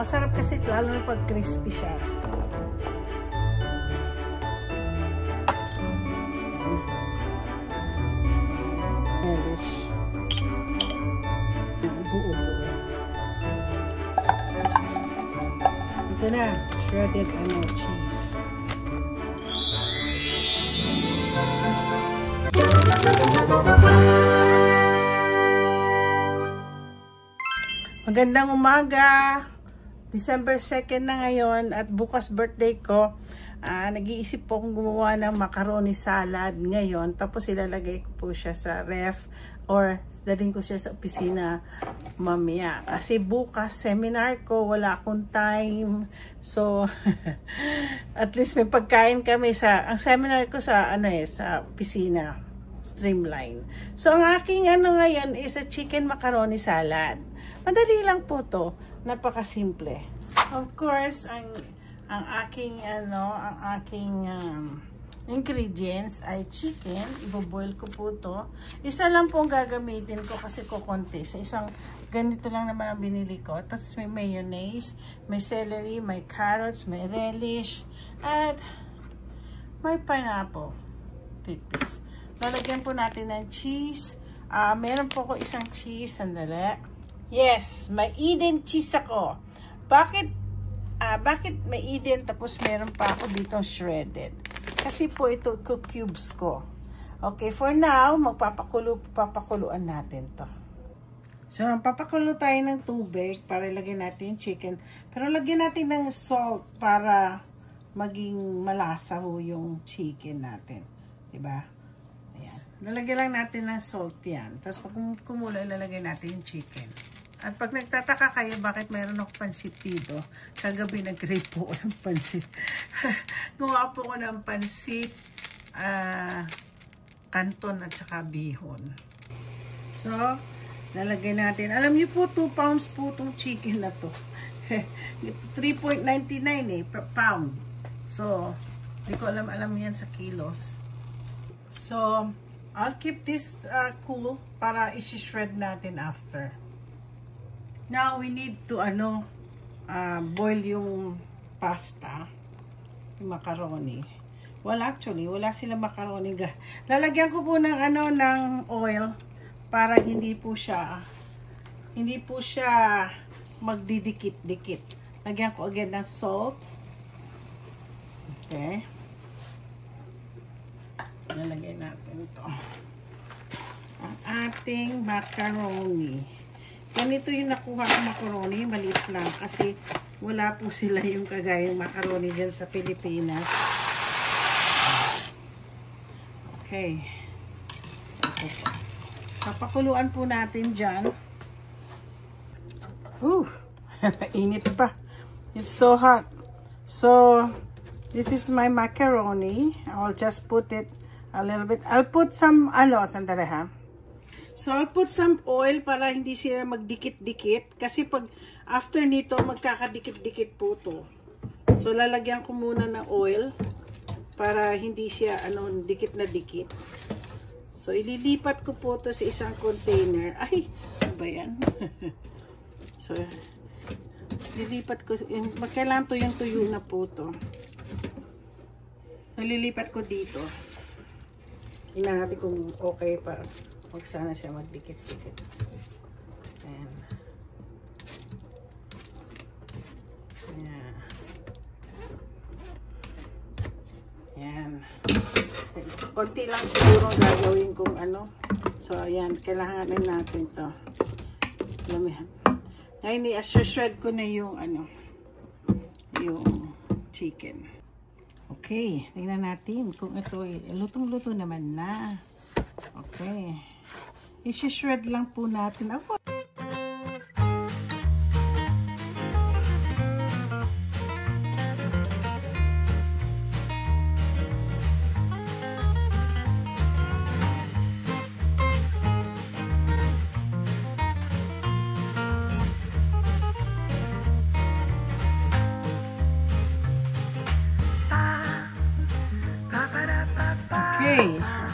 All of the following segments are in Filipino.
Masarap kasi lalo na pag crispy siya. Ito na, shredded cheese. Magandang umaga. December 2nd na ngayon at bukas birthday ko. Nag-iisip po akong gumawa ng macaroni salad ngayon. Tapos ilalagay ko po siya sa ref or dalhin ko siya sa opisina mamaya. Kasi bukas seminar ko, wala akong time. So, at least may pagkain kami ang seminar ko sa sa opisina, Streamline. So, ang aking ngayon is a chicken macaroni salad. Madali lang po to. Napakasimple. Of course, ang aking ingredients ay chicken. Ibo-boil ko po to. Isa lang po ang gagamitin ko kasi kukunti. Sa isang ganito lang naman ang binili ko. Tapos may mayonnaise, may celery, may carrots, may relish, at may pineapple pits. Lalagyan po natin ng cheese. Meron po ko isang cheese. Sandali. Yes, may Eden cheese ako. Bakit may Eden tapos meron pa ako dito shredded? Kasi po ito cubes ko. Okay, for now, papakuluan natin to. So, papakulo tayo ng tubig para ilagay natin yung chicken. Pero lagyan natin ng salt para maging malasa ho yung chicken natin. Diba? Ayan. Lalagyan lang natin ng salt yan. Tapos pag kumulo, ilalagay natin yung chicken. At pag nagtataka kayo, bakit mayroon ako pansit dito? Kagabi nag-crave po ko ng pansit. Gawa po ko ng pansit, canton at saka bihon. So, lalagay natin. Alam niyo po, 2 pounds po itong chicken na to. 3.99 per pound. So, hindi ko alam yan sa kilos. So, I'll keep this cool para isi-shred natin after. Now, we need to boil yung pasta, yung macaroni. Well, actually, wala silang macaroni. Lalagyan ko po ng ng oil para hindi po siya magdidikit-dikit. Lagyan ko again ng salt. Okay. Lalagay natin ito. Ang ating macaroni. Ganito yung nakuha ng macaroni, maliit lang kasi wala po sila yung kagayang macaroni dyan sa Pilipinas. Okay. Papakuluan po natin dyan. Init pa. It's so hot. So, this is my macaroni. I'll just put it a little bit. I'll put some, sandali ha. So, I'll put some oil para hindi sila magdikit-dikit. Kasi pag after nito, magkakadikit-dikit po to. So, lalagyan ko muna ng oil para hindi siya dikit na dikit. So, ililipat ko po to sa isang container. Ay, ano ba yan? So, ililipat ko. Kailangan tuyo na po to. Nalilipat ko dito. Tingnan natin kung okay pa. Huwag sana siya magdikit-dikit. Ayan. Ayan. Ayan. Konti lang siguro gagawin kung So, ayan. Kailanganin natin to. Lamihan. Ngayon, i-shred ko na yung yung chicken. Okay. Tingnan natin kung ito lutong-luto naman na. Okay. I-shred lang po natin. Okay.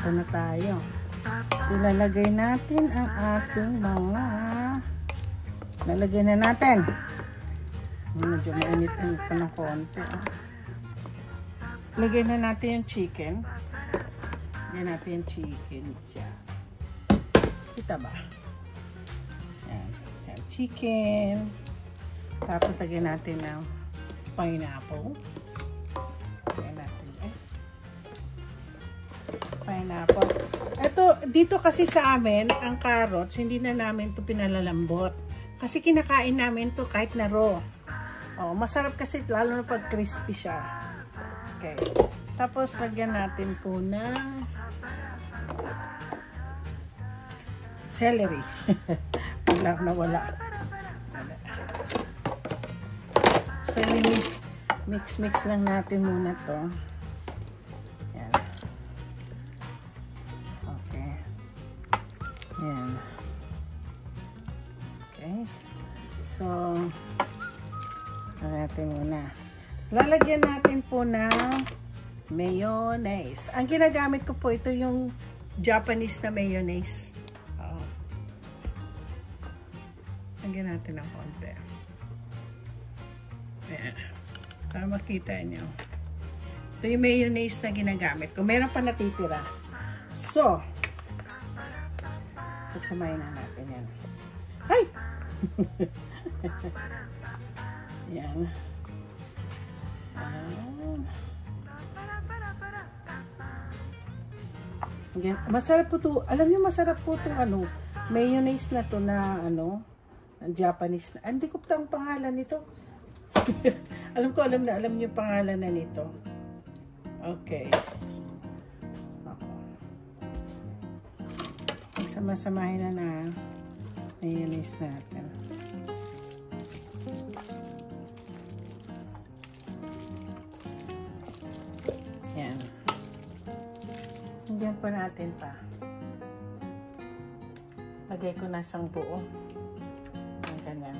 Ito na tayo. So, lalagay natin ang ating lalagay na natin. Medyo mainit-init pa ng konti. Lagyan na natin yung chicken. Lagyan natin yung chicken dyan. Kita ba? Yan. Yan. Chicken. Tapos lagyan natin ng pineapple. Lagyan natin. Pineapple. Ito, dito kasi sa amin, ang carrots, hindi na namin ito pinalalambot. Kasi kinakain namin ito kahit na raw. Oh, masarap kasi lalo na pag crispy siya. Okay. Tapos lagyan natin po ng celery. Wala na wala. So, mix lang natin muna to. Yan. Okay. Yan. Okay. So, natin muna. Lalagyan natin po ng mayonnaise. Ang ginagamit ko po ito yung Japanese na mayonnaise. Lagyan natin ng konti. Ayan. Para makita nyo. Ito yung mayonnaise na ginagamit ko. Meron pa natitira. So, pagsamahin na natin yan. Ay! Yan. Again, masarap po to. Alam niyo masarap po itong ano, mayonnaise na to na ano, Japanese na. Hindi ko pa ang pangalan nito. alam niyo yung pangalan na nito. Okay. Sama-samahin na mayonnaise natin. Yan. Hinggan pa natin pa. Lagay ko na isang buo. Isang ganyan.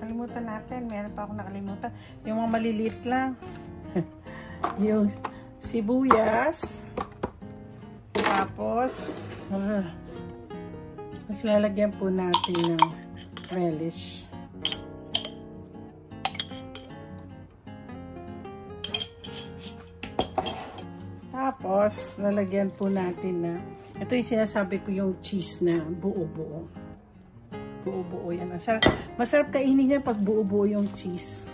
Kalimutan natin. Meron pa akong nakalimutan. Yung mga maliliit lang. Yung sibuyas. Tapos, mas lalagyan po natin ng relish. Tapos, lalagyan po natin na, ito yung sinasabi ko yung cheese na buo-buo. Buo-buo yan. Masarap kainin yan pag buo-buo yung cheese.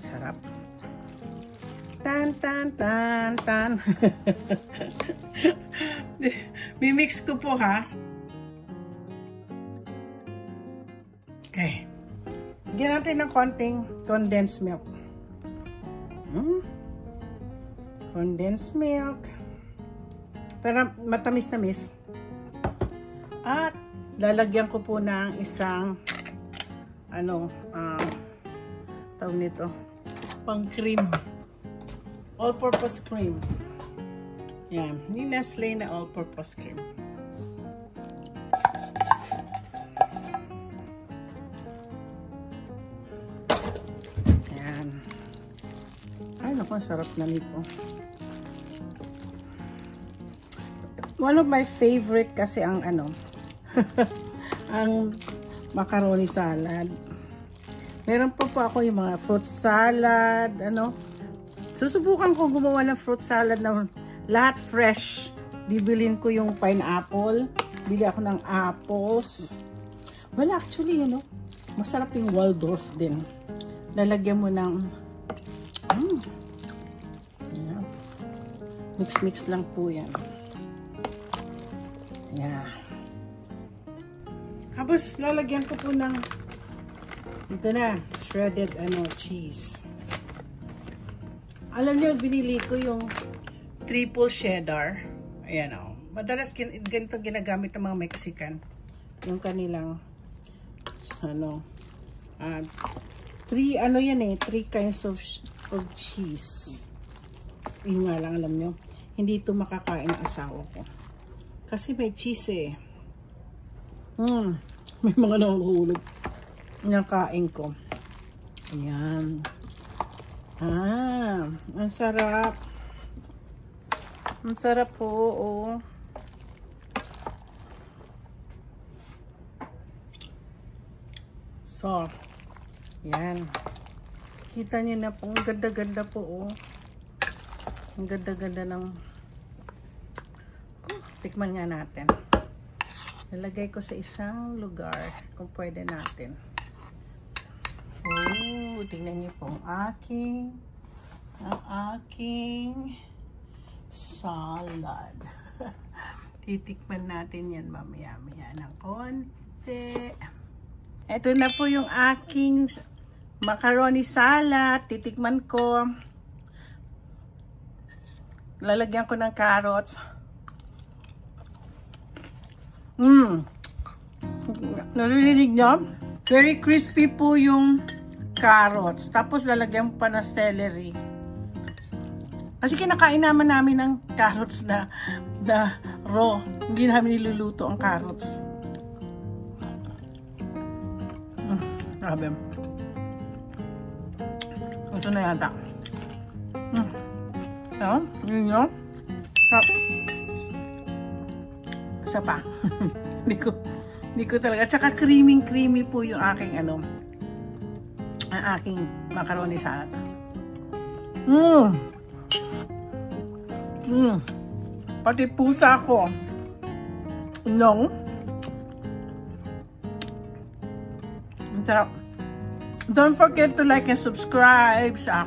Sarap. Tan, tan, tan, tan. Mimix ko po ha. Okay. Bigyan natin ng konting condensed milk. Condensed milk. Pero matamis-tamis. At lalagyan ko po ng isang tawag nito, pang cream. All-purpose cream. Yan. Yung Nestle na all-purpose cream. Yan. Ay, naku, sarap na nito. One of my favorite kasi ang ang macaroni salad. Meron pa po ako yung mga fruit salad, Susubukan ko gumawa ng fruit salad na lahat fresh. Bibilin ko yung pineapple. Bili ako ng apples. Well, actually, masarap yung Waldorf din. Lalagyan mo ng mix-mix lang po yan. Yeah. Tapos, lalagyan ko po ng ito na, shredded cheese. Alam niyo, binili ko yung triple cheddar. Ayan o. Madalas ganito ginagamit ng mga Mexican. Yung kanilang three kinds of cheese. Yung nga lang, alam nyo, hindi ito makakain ang asawa ko. Kasi may cheese eh. May mga nahuhulog. Nakain ko. Ayan. Ang sarap. Ang sarap po, oh. So, yan. Kita niyo na po, ang ganda-ganda po, oh. Ang ganda-ganda ng... tikman nga natin. Nalagay ko sa isang lugar kung pwede natin. Oh, tingnan niyo po ang aking salad. Titikman natin yan mamaya-maya ng konti. Ito na po yung aking macaroni salad. Titikman ko. Lalagyan ko ng carrots. Narinig nyo? Very crispy po yung carrots. Tapos lalagyan pa ng celery. Kasi kinakain naman namin ng carrots na raw. Hindi namin niluluto ang carrots. Grabe. Ito na yata. Yun yun. Isa pa. Hindi ko talaga. Tsaka creamy po yung aking ang aking macaroni salad. Pati pusa ko. No. Don't forget to like and subscribe sa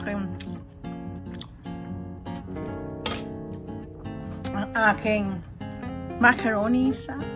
aking macaroni salad.